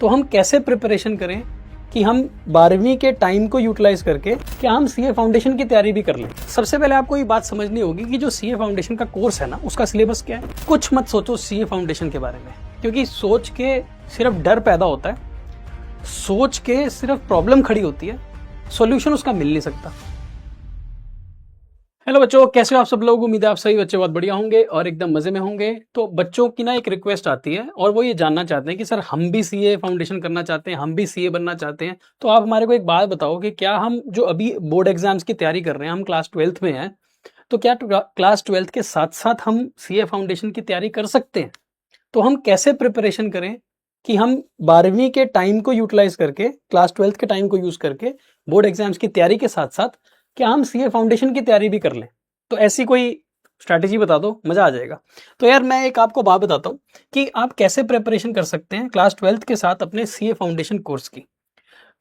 तो हम कैसे प्रिपरेशन करें कि हम 12वीं के टाइम को यूटिलाइज करके क्या हम सीए फाउंडेशन की तैयारी भी कर लें। सबसे पहले आपको ये बात समझनी होगी कि जो सीए फाउंडेशन का कोर्स है ना, उसका सिलेबस क्या है। कुछ मत सोचो सीए फाउंडेशन के बारे में, क्योंकि सोच के सिर्फ डर पैदा होता है, सोच के सिर्फ प्रॉब्लम खड़ी होती है, सॉल्यूशन उसका मिल नहीं सकता। हेलो बच्चों, कैसे हो आप सब लोग। उम्मीद है आप सही बच्चे बहुत बढ़िया होंगे और एकदम मजे में होंगे। तो बच्चों की ना एक रिक्वेस्ट आती है और वो ये जानना चाहते हैं कि सर हम भी सीए फाउंडेशन करना चाहते हैं, हम भी सीए बनना चाहते हैं। तो आप हमारे को एक बात बताओ कि क्या हम जो अभी बोर्ड एग्जाम्स की तैयारी कर रहे हैं, हम क्लास 12th में हैं, तो क्या क्लास 12th के साथ साथ हम सीए फाउंडेशन की तैयारी कर सकते हैं। तो हम कैसे प्रिपरेशन करें कि हम 12वीं के टाइम को यूटिलाइज करके, क्लास 12th के टाइम को यूज करके बोर्ड एग्जाम्स की तैयारी के साथ साथ क्या हम सीए फाउंडेशन की तैयारी भी कर लें। तो ऐसी कोई स्ट्रैटेजी बता दो, मजा आ जाएगा। तो यार मैं एक आपको बात बताता हूँ कि आप कैसे प्रिपरेशन कर सकते हैं क्लास 12th के साथ अपने सीए फाउंडेशन कोर्स की।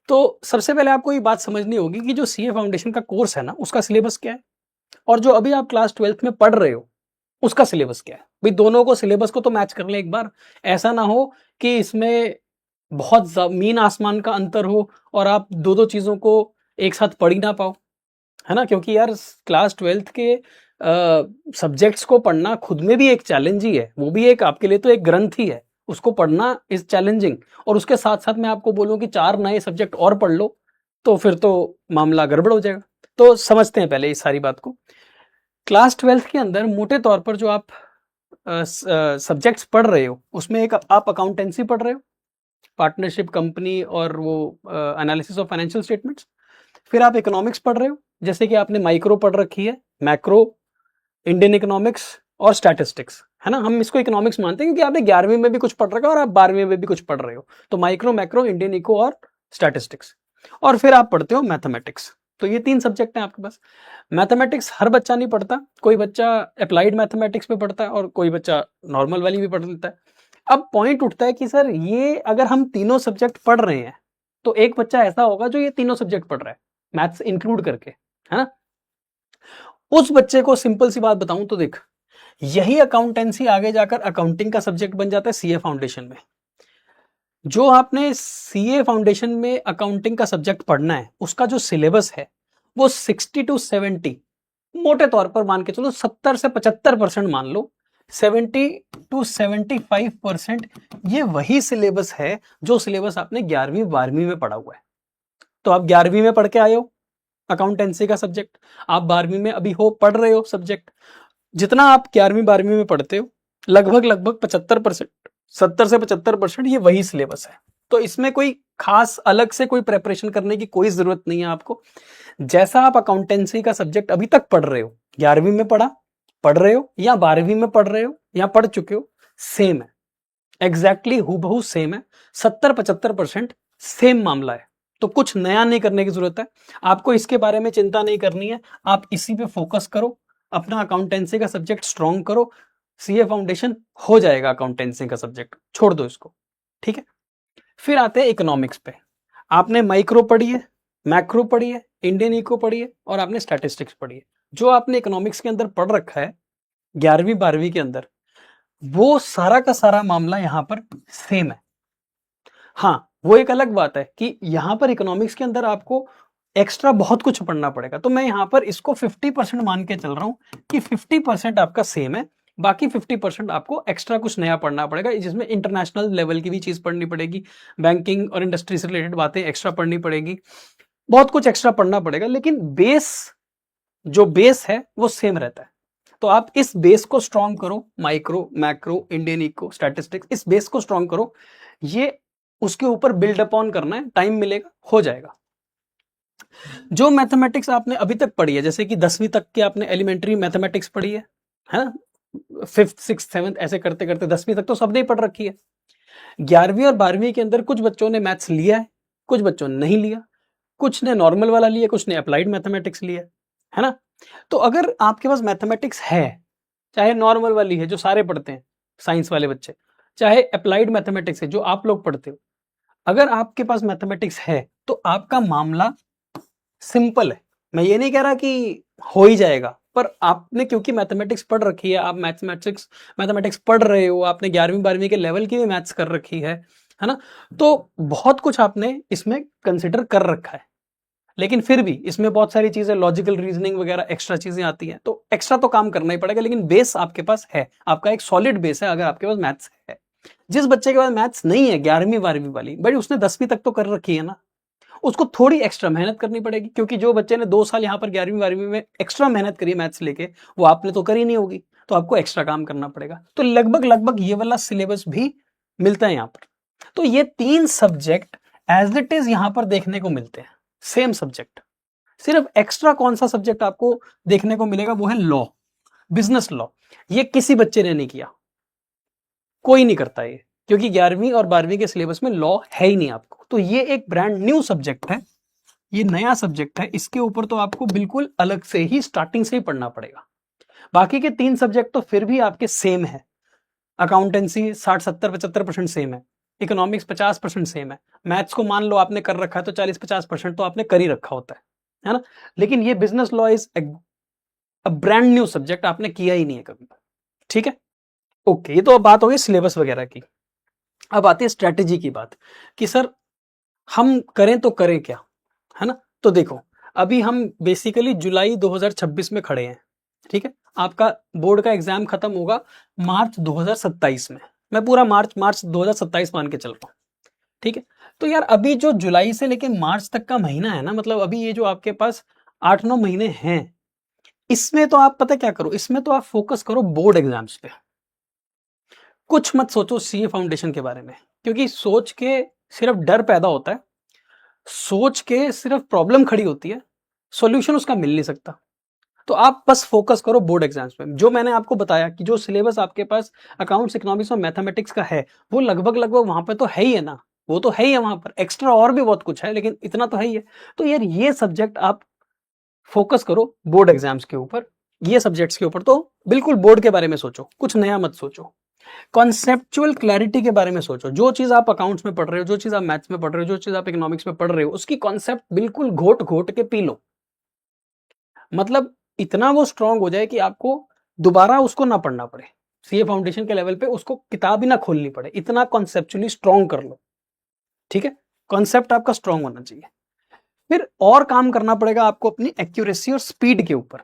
तो सबसे पहले आपको ये बात समझनी होगी कि जो सीए फाउंडेशन का कोर्स है ना, उसका सिलेबस क्या है, और जो अभी आप क्लास 12th में पढ़ रहे हो उसका सिलेबस क्या है। भाई दोनों को सिलेबस को तो मैच कर लें एक बार। ऐसा ना हो कि इसमें बहुत जमीन आसमान का अंतर हो और आप दो दो चीजों को एक साथ पढ़ ही ना पाओ, है ना। क्योंकि यार क्लास 12th के सब्जेक्ट्स को पढ़ना खुद में भी एक चैलेंज ही है, वो भी एक आपके लिए तो एक ग्रंथ ही है, उसको पढ़ना इज चैलेंजिंग। और उसके साथ साथ मैं आपको बोलूं कि 4 नए सब्जेक्ट और पढ़ लो तो फिर तो मामला गड़बड़ हो जाएगा। तो समझते हैं पहले इस सारी बात को। क्लास 12th के अंदर मोटे तौर पर जो आप सब्जेक्ट्स पढ़ रहे हो उसमें एक आप अकाउंटेंसी पढ़ रहे हो, पार्टनरशिप, कंपनी और वो एनालिसिस ऑफ फाइनेंशियल स्टेटमेंट्स। फिर आप इकोनॉमिक्स पढ़ रहे हो, जैसे कि आपने माइक्रो पढ़ रखी है, मैक्रो, इंडियन इकोनॉमिक्स और स्टैटिस्टिक्स, है ना। हम इसको इकोनॉमिक्स मानते हैं क्योंकि आपने 11वीं में भी कुछ पढ़ रखा है और आप 12वीं में भी कुछ पढ़ रहे हो। तो माइक्रो, मैक्रो, इंडियन इको और स्टैटिस्टिक्स। और फिर आप पढ़ते हो मैथमेटिक्स। तो ये 3 सब्जेक्ट हैं आपके पास। मैथमेटिक्स हर बच्चा नहीं पढ़ता, कोई बच्चा अप्लाइड मैथमेटिक्स में पढ़ता है और कोई बच्चा नॉर्मल वाली भी पढ़ लेता है। अब पॉइंट उठता है कि सर ये अगर हम तीनों सब्जेक्ट पढ़ रहे हैं तो एक बच्चा ऐसा होगा जो ये तीनों सब्जेक्ट पढ़ रहा है, मैथ्स इंक्लूड करके, है ना। उस बच्चे को सिंपल सी बात बताऊं तो देख, यही अकाउंटेंसी आगे जाकर अकाउंटिंग का सब्जेक्ट बन जाता है सीए फाउंडेशन में। जो आपने सीए फाउंडेशन में अकाउंटिंग का सब्जेक्ट पढ़ना है उसका जो सिलेबस है वो 60 to 70, मोटे तौर पर मान के चलो 70 से 75% मान लो, 70 to 75% ये वही सिलेबस है जो सिलेबस आपने 11वीं 12वीं में पढ़ा हुआ है। तो आप 11वीं में पढ़ के आए हो अकाउंटेंसी का सब्जेक्ट, आप 12वीं में अभी हो पढ़ रहे हो सब्जेक्ट। जितना आप 11वीं 12वीं में पढ़ते हो लगभग 75%, 70 से 75% ये वही सिलेबस है। तो इसमें कोई खास अलग से कोई प्रेपरेशन करने की कोई जरूरत नहीं है आपको। जैसा आप अकाउंटेंसी का सब्जेक्ट अभी तक पढ़ रहे हो, 11वीं में पढ़ रहे हो या 12वीं में पढ़ रहे हो या पढ़ चुके हो, सेम है, एग्जैक्टली हूबहू सेम है। 70-75% सेम मामला है। तो कुछ नया नहीं करने की जरूरत है आपको, इसके बारे में चिंता नहीं करनी है। आप इसी पे फोकस करो, अपना अकाउंटेंसी का सब्जेक्ट स्ट्रॉन्ग करो, सीए फाउंडेशन हो जाएगा अकाउंटेंसी का सब्जेक्ट, छोड़ दो इसको, ठीक है। फिर आते हैं इकोनॉमिक्स पे। आपने माइक्रो पढ़ी है, मैक्रो पढ़ी है, इंडियन इको पढ़ी है और आपने स्टैटिस्टिक्स पढ़ी है। जो आपने इकोनॉमिक्स के अंदर पढ़ रखा है 11वीं 12वीं के अंदर, वो सारा का सारा मामला यहां पर सेम है। हाँ, वो एक अलग बात है कि यहां पर इकोनॉमिक्स के अंदर आपको एक्स्ट्रा बहुत कुछ पढ़ना पड़ेगा। तो मैं यहां पर इसको 50% मान के चल रहा हूं कि 50% आपका सेम है, बाकी 50% आपको एक्स्ट्रा कुछ नया पढ़ना पड़ेगा, जिसमें इंटरनेशनल लेवल की भी चीज पढ़नी पड़ेगी, बैंकिंग और इंडस्ट्री से रिलेटेड बातें एक्स्ट्रा पढ़नी पड़ेगी, बहुत कुछ एक्स्ट्रा पढ़ना पड़ेगा। लेकिन बेस, जो बेस है वो सेम रहता है। तो आप इस बेस को स्ट्रॉन्ग करो, micro, macro, Indian eco, statistics, इस बेस को स्ट्रॉन्ग करो। ये उसके ऊपर बिल्ड अपॉन करना है, टाइम मिलेगा, हो जाएगा। जो मैथमेटिक्स आपने अभी तक पढ़ी है, जैसे कि 10वीं तक के आपने एलिमेंट्री मैथमेटिक्स पढ़ी है ना, 5th 6th 7th ऐसे करते करते 10वीं तक तो सबने पढ़ रखी है। 11वीं और 12वीं के अंदर कुछ बच्चों ने मैथ्स लिया है, कुछ बच्चों ने नहीं लिया, कुछ ने नॉर्मल वाला लिया, कुछ ने अप्लाइड मैथमेटिक्स लिया, है ना। तो अगर आपके पास मैथमेटिक्स है, चाहे नॉर्मल वाली है जो सारे पढ़ते हैं साइंस वाले बच्चे, चाहे अप्लाइड मैथमेटिक्स है जो आप लोग पढ़ते हो, अगर आपके पास मैथमेटिक्स है तो आपका मामला सिंपल है। मैं ये नहीं कह रहा कि हो ही जाएगा, पर आपने क्योंकि मैथमेटिक्स पढ़ रखी है, आप मैथमेटिक्स पढ़ रहे हो, आपने 11वीं 12वीं के लेवल की भी मैथ्स कर रखी है, है ना? तो बहुत कुछ आपने इसमें कंसिडर कर रखा है, लेकिन फिर भी इसमें बहुत सारी चीजें, लॉजिकल रीजनिंग वगैरह एक्स्ट्रा चीजें आती हैं, तो एक्स्ट्रा तो काम करना ही पड़ेगा, लेकिन बेस आपके पास है, आपका एक सॉलिड बेस है अगर आपके पास मैथ्स है। जिस बच्चे के पास मैथ्स नहीं है 11वीं 12वीं वाली, बट उसने 10वीं तक तो कर रखी है ना, उसको थोड़ी एक्स्ट्रा मेहनत करनी पड़ेगी, क्योंकि जो बच्चे ने 2 साल यहाँ पर 11वीं 12वीं में एक्स्ट्रा मेहनत करी मैथ्स लेके, वो आपने तो करी नहीं होगी, तो आपको एक्स्ट्रा काम करना पड़ेगा। तो लगभग लगभग ये वाला सिलेबस भी मिलता है यहाँ पर। तो ये 3 सब्जेक्ट एज इट इज यहाँ पर देखने को मिलते हैं, सेम सब्जेक्ट। सिर्फ एक्स्ट्रा कौन सा सब्जेक्ट आपको देखने को मिलेगा, वो है लॉ, बिजनेस लॉ। ये किसी बच्चे ने नहीं किया, कोई नहीं करता ये, क्योंकि 11वीं और 12वीं के सिलेबस में लॉ है ही नहीं आपको। तो ये एक ब्रांड न्यू सब्जेक्ट है, ये नया सब्जेक्ट है, इसके ऊपर तो आपको बिल्कुल अलग से ही स्टार्टिंग से ही पढ़ना पड़ेगा। बाकी के 3 सब्जेक्ट तो फिर भी आपके सेम है। अकाउंटेंसी 60-70-75% सेम है, इकोनॉमिक्स 50% सेम है, मैथ्स को मान लो आपने कर रखा है तो 40-50% तो आपने कर ही रखा होता है ना? लेकिन ये business law is a brand new subject, आपने किया ही नहीं है कभी। ठीक है, ओके, ये तो अब बात हो गई सिलेबस वगैरह की। अब आती है स्ट्रेटेजी की बात कि सर हम करें तो करें क्या, है ना? तो देखो, अभी हम बेसिकली जुलाई 2026 में खड़े हैं, ठीक है? आपका बोर्ड का एग्जाम खत्म होगा मार्च 2027 में, मैं पूरा मार्च 2027 मान के चल रहा हूँ, ठीक है? तो यार अभी जो जुलाई से लेके मार्च तक का महीना है ना, मतलब अभी ये जो आपके पास 8-9 महीने हैं, इसमें तो आप पता क्या करो, इसमें तो आप फोकस करो बोर्ड एग्जाम्स पे। कुछ मत सोचो सीए फाउंडेशन के बारे में, क्योंकि सोच के सिर्फ डर पैदा होता है, सोच के सिर्फ प्रॉब्लम खड़ी होती है, सॉल्यूशन उसका मिल नहीं सकता। तो आप बस फोकस करो बोर्ड एग्जाम्स पे। जो मैंने आपको बताया कि जो सिलेबस आपके पास अकाउंट्स, इकोनॉमिक्स और मैथमेटिक्स का है, वो लगभग लगभग वहां पे तो है ही है ना, वो तो है ही है वहां पर, एक्स्ट्रा और भी बहुत कुछ है, लेकिन इतना तो है ही है। तो यार ये सब्जेक्ट आप फोकस करो बोर्ड एग्जाम्स के ऊपर, ये सब्जेक्ट्स के ऊपर तो बिल्कुल बोर्ड के बारे में सोचो, कुछ नया मत सोचो। कॉन्सेप्चुअल क्लैरिटी के बारे में सोचो, जो चीज आप अकाउंट्स में पढ़ रहे हो, जो चीज आप मैथ्स में पढ़ रहे हो, जो चीज आप इकोनॉमिक्स में पढ़ रहे हो, उसकी कॉन्सेप्ट बिल्कुल घोट घोट के पी लो, मतलब इतना वो स्ट्रांग हो जाए कि आपको दोबारा उसको ना पढ़ना पड़े, सीए फाउंडेशन के लेवल पे उसको किताब ही ना खोलनी पड़े, इतना कॉन्सेप्चुअली स्ट्रांग कर लो, ठीक है? कॉन्सेप्ट आपका स्ट्रांग होना चाहिए। फिर और काम करना पड़ेगा आपको अपनी एक्यूरेसी और स्पीड के ऊपर,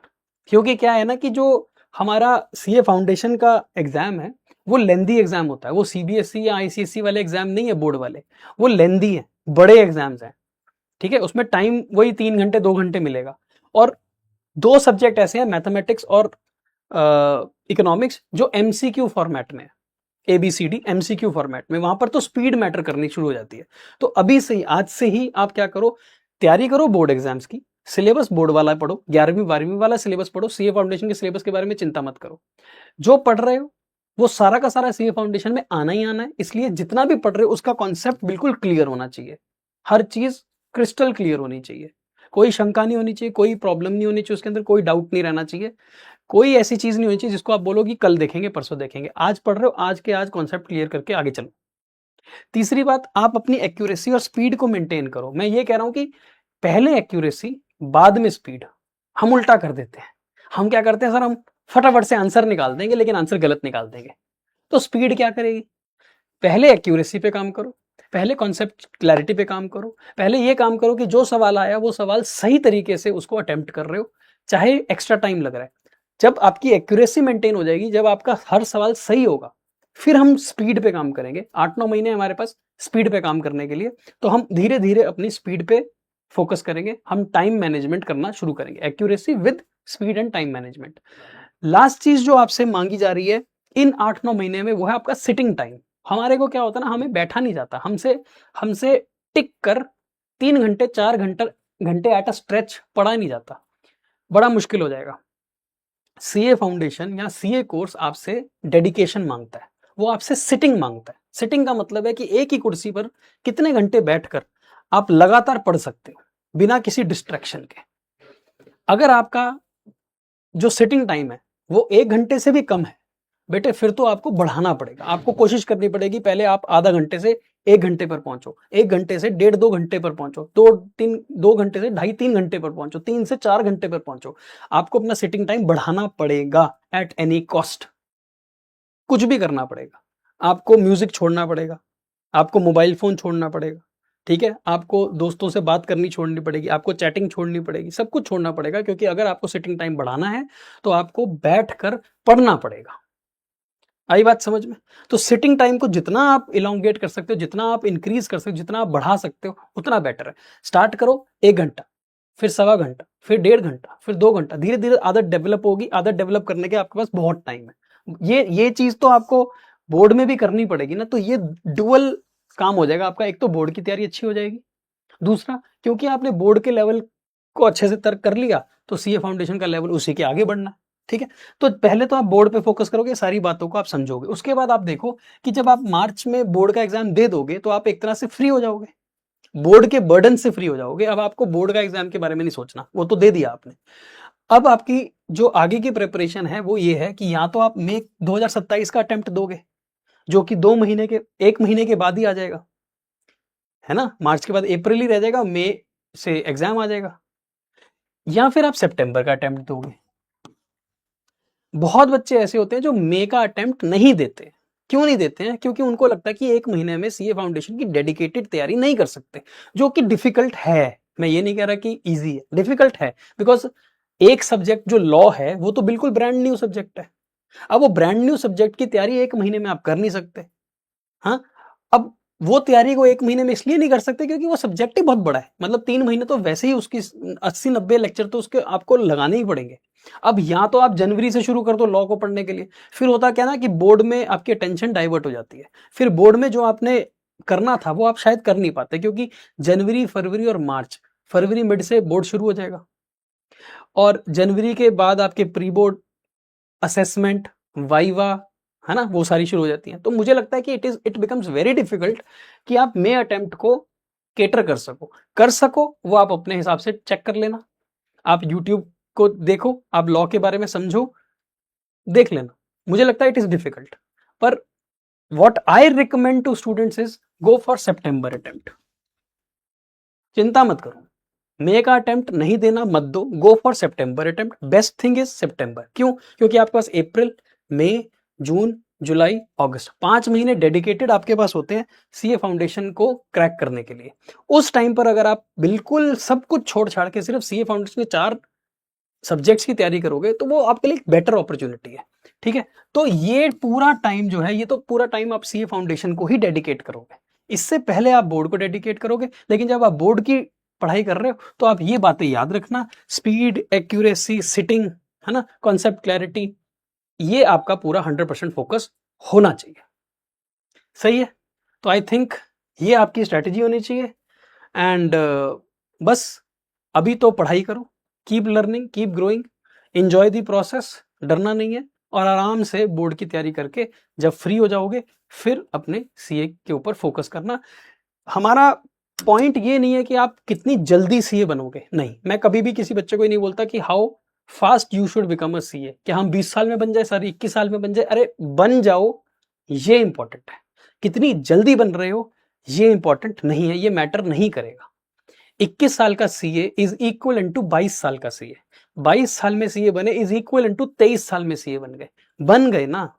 क्योंकि क्या है ना कि जो हमारा सीए फाउंडेशन का एग्जाम है, वो लेंदी एग्जाम होता है, वो सीबीएसई या आईसीएसई वाले एग्जाम नहीं है बोर्ड वाले, वो लेंदी है, बड़े एग्जाम्स हैं, ठीक है? उसमें टाइम वही 3 घंटे 2 घंटे मिलेगा, और 2 सब्जेक्ट ऐसे हैं, मैथमेटिक्स और इकोनॉमिक्स, जो एमसीक्यू फॉर्मेट में है, एबीसीडी एमसीक्यू फॉर्मेट में, वहां पर तो स्पीड मैटर करनी शुरू हो जाती है। तो अभी से ही, आज से ही आप क्या करो, तैयारी करो बोर्ड एग्जाम्स की, सिलेबस बोर्ड वाला पढ़ो, 11वीं 12वीं वाला सिलेबस पढ़ो, सीए फाउंडेशन के सिलेबस के बारे में चिंता मत करो, जो पढ़ रहे हो वो सारा का सारा सीए फाउंडेशन में आना ही आना है, इसलिए जितना भी पढ़ रहे हो उसका कॉन्सेप्ट बिल्कुल क्लियर होना चाहिए, हर चीज क्रिस्टल क्लियर होनी चाहिए, कोई शंका नहीं होनी चाहिए, कोई प्रॉब्लम नहीं होनी चाहिए, उसके अंदर कोई डाउट नहीं रहना चाहिए, कोई ऐसी चीज नहीं होनी चाहिए जिसको आप बोलो कि कल देखेंगे परसों देखेंगे, आज पढ़ रहे हो, आज के आज कॉन्सेप्ट क्लियर करके आगे चलो। तीसरी बात, आप अपनी एक्यूरेसी और स्पीड को मेंटेन करो। मैं ये कह रहा हूं कि पहले एक्यूरेसी बाद में स्पीड, हम उल्टा कर देते हैं। हम क्या करते हैं सर, हम फटाफट से आंसर निकाल देंगे, लेकिन आंसर गलत निकाल देंगे। तो स्पीड क्या करेगी, पहले एक्यूरेसी पे काम करो, पहले कॉन्सेप्ट क्लैरिटी पे काम करो, पहले ये काम करो कि जो सवाल आया वो सवाल सही तरीके से उसको अटेम्प्ट कर रहे हो, चाहे एक्स्ट्रा टाइम लग रहा है। जब आपकी एक्यूरेसी मेंटेन हो जाएगी, जब आपका हर सवाल सही होगा, फिर हम स्पीड पे काम करेंगे। 8-9 महीने हमारे पास स्पीड पे काम करने के लिए, तो हम धीरे धीरे अपनी स्पीड पे फोकस करेंगे, हम टाइम मैनेजमेंट करना शुरू करेंगे, accuracy with speed and time management. Last चीज जो आपसे मांगी जा रही है इन 8-9 महीने में, वो है आपका सिटिंग टाइम। हमारे को क्या होता है ना, हमें बैठा नहीं जाता, हमसे हमसे टिक कर 3 घंटे 4 घंटे एट अ स्ट्रेच पढ़ा नहीं जाता, बड़ा मुश्किल हो जाएगा। सीए फाउंडेशन या सीए कोर्स आपसे डेडिकेशन मांगता है, वो आपसे सिटिंग मांगता है। सिटिंग का मतलब है कि एक ही कुर्सी पर कितने घंटे बैठकर आप लगातार पढ़ सकते हो बिना किसी डिस्ट्रैक्शन के। अगर आपका जो सिटिंग टाइम है वो 1 घंटे से भी कम है बेटे, फिर तो आपको बढ़ाना पड़ेगा, आपको कोशिश करनी पड़ेगी, पहले आप आधा घंटे से 1 घंटे पर पहुंचो, 1 घंटे से 1.5-2 घंटे पर पहुंचो, 2 घंटे से 2.5-3 घंटे पर पहुंचो, 3 से 4 घंटे पर पहुंचो। आपको अपना सिटिंग टाइम बढ़ाना पड़ेगा एट एनी कॉस्ट, कुछ भी करना पड़ेगा, आपको म्यूजिक छोड़ना पड़ेगा, आपको मोबाइल फ़ोन छोड़ना पड़ेगा, ठीक है? आपको दोस्तों से बात करनी छोड़नी पड़ेगी, आपको चैटिंग छोड़नी पड़ेगी, सब कुछ छोड़ना पड़ेगा, क्योंकि अगर आपको सिटिंग टाइम बढ़ाना है, तो आपको बैठकर पढ़ना पड़ेगा। आई बात समझ में? तो सिटिंग टाइम को जितना आप इलोंगेट कर सकते हो, जितना आप इंक्रीज़ कर सकते हो, जितना आप बढ़ा सकते हो, उतना बेटर है। स्टार्ट करो 1 घंटा, फिर सवा घंटा, फिर 1.5 घंटा, फिर 2 घंटा, धीरे-धीरे आदत डेवलप होगी। आदत डेवलप करने के आपके पास बहुत टाइम है। ये चीज़ तो आपको बोर्ड में भी करनी पड़ेगी ना, तो ये डुअल काम हो जाएगा आपका। एक तो बोर्ड की तैयारी अच्छी हो जाएगी, दूसरा क्योंकि आपने बोर्ड के लेवल को अच्छे से तर्क कर लिया, तो सीए फाउंडेशन का लेवल उसी के आगे बढ़ना है, ठीक है? तो पहले तो आप बोर्ड पे फोकस करोगे, सारी बातों को आप समझोगे। उसके बाद आप देखो कि जब आप मार्च में बोर्ड का एग्जाम दे दोगे, तो आप एक तरह से फ्री हो जाओगे, बोर्ड के बर्डन से फ्री हो जाओगे। अब आपको बोर्ड का एग्जाम के बारे में नहीं सोचना, वो तो दे दिया आपने। अब आपकी जो आगे की प्रिपरेशन है वो ये है कि या तो आप मई 2027 का अटेम्प्ट दोगे, जो कि 2 महीने के 1 महीने के बाद ही आ जाएगा, है ना? मार्च के बाद अप्रैल ही रह जाएगा, मई से एग्जाम आ जाएगा, या फिर आप सितंबर का अटेम्प्ट दोगे। बहुत बच्चे ऐसे होते हैं जो मई का अटेम्प्ट नहीं देते। क्यों नहीं देते हैं? क्योंकि उनको लगता है कि 1 महीने में सीए फाउंडेशन की डेडिकेटेड तैयारी नहीं कर सकते, जो कि डिफिकल्ट है। मैं ये नहीं कह रहा कि ईजी है, डिफिकल्ट है, बिकॉज एक सब्जेक्ट जो लॉ है वो तो बिल्कुल ब्रांड न्यू सब्जेक्ट है। अब वो ब्रांड न्यू सब्जेक्ट की तैयारी 1 महीने में आप कर नहीं सकते। हाँ, अब वो तैयारी को 1 महीने में इसलिए नहीं कर सकते क्योंकि वो सब्जेक्ट ही बहुत बड़ा है। मतलब 3 महीने तो वैसे ही उसकी 80-90 लेक्चर तो उसके आपको लगाने ही पड़ेंगे। अब या तो आप जनवरी से शुरू कर दो लॉ को पढ़ने के लिए, फिर होता क्या ना कि बोर्ड में आपकी अटेंशन डाइवर्ट हो जाती है। फिर बोर्ड में जो आपने करना था वो आप शायद कर नहीं पाते, क्योंकि जनवरी, फरवरी और मार्च, फरवरी मिड से बोर्ड शुरू हो जाएगा, और जनवरी के बाद आपके प्री बोर्ड असेसमेंट, वाइवा, है ना, वो सारी शुरू हो जाती हैं। तो मुझे लगता है कि इट बिकम्स वेरी डिफिकल्ट कि आप मे अटेम्प्ट को केटर कर सको वो आप अपने हिसाब से चेक कर लेना। आप यूट्यूब को देखो, आप लॉ के बारे में समझो, देख लेना। मुझे लगता है इट इज डिफिकल्ट, पर what I recommend to students is go for September attempt. चिंता मत करो, मई का अटेम्प्ट नहीं देना मत दो, go for September attempt. Best thing is September. क्यों? क्योंकि आपके पास अप्रैल, मई, जून, जुलाई, अगस्त 5 महीने डेडिकेटेड आपके पास होते हैं सीए फाउंडेशन को क्रैक करने के लिए। उस टाइम पर अगर आप बिल्कुल सब कुछ छोड़ छाड़ के सिर्फ सीए फाउंडेशन के 4 सब्जेक्ट्स की तैयारी करोगे, तो वो आपके लिए एक बेटर अपॉर्चुनिटी है, ठीक है? तो ये पूरा टाइम जो है, ये तो पूरा टाइम आप सीए फाउंडेशन को ही डेडिकेट करोगे। इससे पहले आप बोर्ड को डेडिकेट करोगे, लेकिन जब आप बोर्ड की पढ़ाई कर रहे हो तो आप ये बातें याद रखना, स्पीड, एक्यूरेसी, सिटिंग, है ना, कॉन्सेप्ट क्लैरिटी, ये आपका पूरा 100% फोकस होना चाहिए। सही है? तो आई थिंक ये आपकी स्ट्रैटेजी होनी चाहिए। एंड बस अभी तो पढ़ाई करो, keep learning, keep growing, enjoy the process, डरना नहीं है, और आराम से बोर्ड की तैयारी करके जब फ्री हो जाओगे फिर अपने सीए के ऊपर फोकस करना। हमारा पॉइंट ये नहीं है कि आप कितनी जल्दी सीए बनोगे, नहीं। मैं कभी भी किसी बच्चे को ही नहीं बोलता कि how fast you should become a CA, कि हम 20 साल में बन जाए, सारी 21 साल में बन जाए। अरे बन जाओ, ये इंपॉर्टेंट है। कितनी जल्दी बन रहे हो ये इंपॉर्टेंट नहीं है, ये मैटर नहीं करेगा। 21 साल का सीए इज इक्वल टू 22 साल का सीए। 22 साल में सीए बने इज इक्वल टू 23 साल में सीए बन गए। बन गए ना,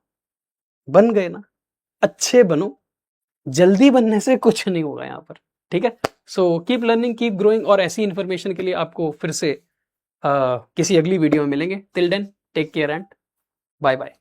बन गए ना। अच्छे बनो, जल्दी बनने से कुछ नहीं होगा यहाँ पर, ठीक है? So keep learning, keep growing, और ऐसी इंफॉर्मेशन के लिए आपको फिर से किसी अगली वीडियो में मिलेंगे। Till then take care and bye bye.